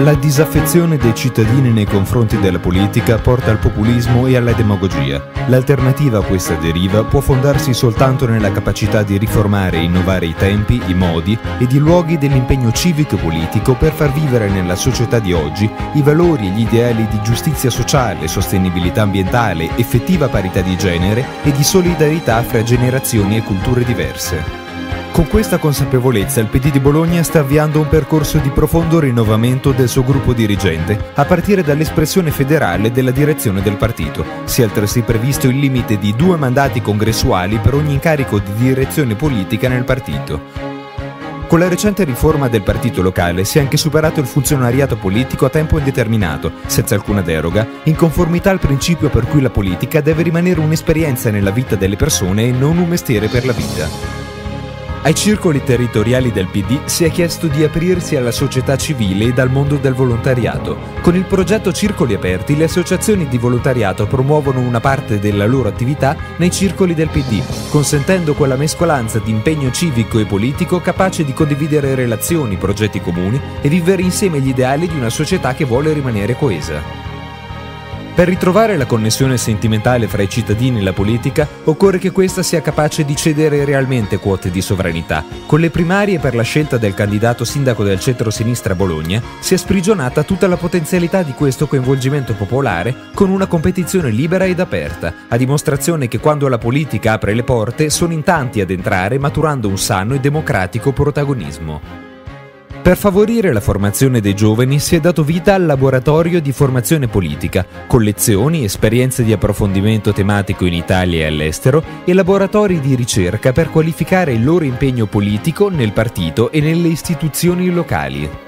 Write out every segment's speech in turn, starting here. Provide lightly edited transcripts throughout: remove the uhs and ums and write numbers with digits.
La disaffezione dei cittadini nei confronti della politica porta al populismo e alla demagogia. L'alternativa a questa deriva può fondarsi soltanto nella capacità di riformare e innovare i tempi, i modi ed i luoghi dell'impegno civico e politico per far vivere nella società di oggi i valori e gli ideali di giustizia sociale, sostenibilità ambientale, effettiva parità di genere e di solidarietà fra generazioni e culture diverse. Con questa consapevolezza il PD di Bologna sta avviando un percorso di profondo rinnovamento del suo gruppo dirigente, a partire dall'espressione federale della direzione del partito. Si è altresì previsto il limite di 2 mandati congressuali per ogni incarico di direzione politica nel partito. Con la recente riforma del partito locale si è anche superato il funzionariato politico a tempo indeterminato, senza alcuna deroga, in conformità al principio per cui la politica deve rimanere un'esperienza nella vita delle persone e non un mestiere per la vita. Ai circoli territoriali del PD si è chiesto di aprirsi alla società civile e al mondo del volontariato. Con il progetto Circoli Aperti, le associazioni di volontariato promuovono una parte della loro attività nei circoli del PD, consentendo quella mescolanza di impegno civico e politico capace di condividere relazioni, progetti comuni e vivere insieme gli ideali di una società che vuole rimanere coesa. Per ritrovare la connessione sentimentale fra i cittadini e la politica, occorre che questa sia capace di cedere realmente quote di sovranità. Con le primarie per la scelta del candidato sindaco del centro-sinistra Bologna, si è sprigionata tutta la potenzialità di questo coinvolgimento popolare con una competizione libera ed aperta, a dimostrazione che quando la politica apre le porte sono in tanti ad entrare maturando un sano e democratico protagonismo. Per favorire la formazione dei giovani si è dato vita al laboratorio di formazione politica, con lezioni, esperienze di approfondimento tematico in Italia e all'estero e laboratori di ricerca per qualificare il loro impegno politico nel partito e nelle istituzioni locali.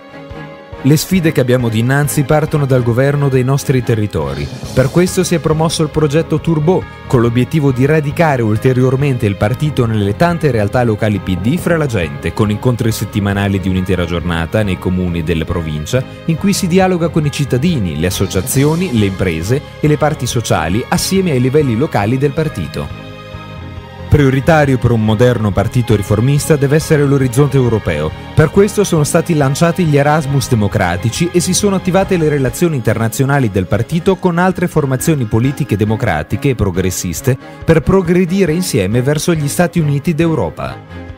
Le sfide che abbiamo dinanzi partono dal governo dei nostri territori. Per questo si è promosso il progetto Turbo, con l'obiettivo di radicare ulteriormente il partito nelle tante realtà locali PD fra la gente, con incontri settimanali di un'intera giornata nei comuni della provincia, in cui si dialoga con i cittadini, le associazioni, le imprese e le parti sociali assieme ai livelli locali del partito. Prioritario per un moderno partito riformista deve essere l'orizzonte europeo. Per questo sono stati lanciati gli Erasmus democratici e si sono attivate le relazioni internazionali del partito con altre formazioni politiche democratiche e progressiste per progredire insieme verso gli Stati Uniti d'Europa.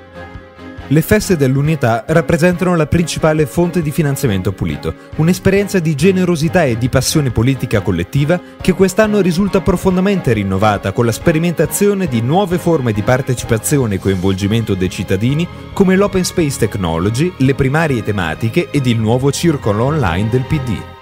Le feste dell'unità rappresentano la principale fonte di finanziamento pulito, un'esperienza di generosità e di passione politica collettiva che quest'anno risulta profondamente rinnovata con la sperimentazione di nuove forme di partecipazione e coinvolgimento dei cittadini come l'Open Space Technology, le primarie tematiche ed il nuovo circolo online del PD.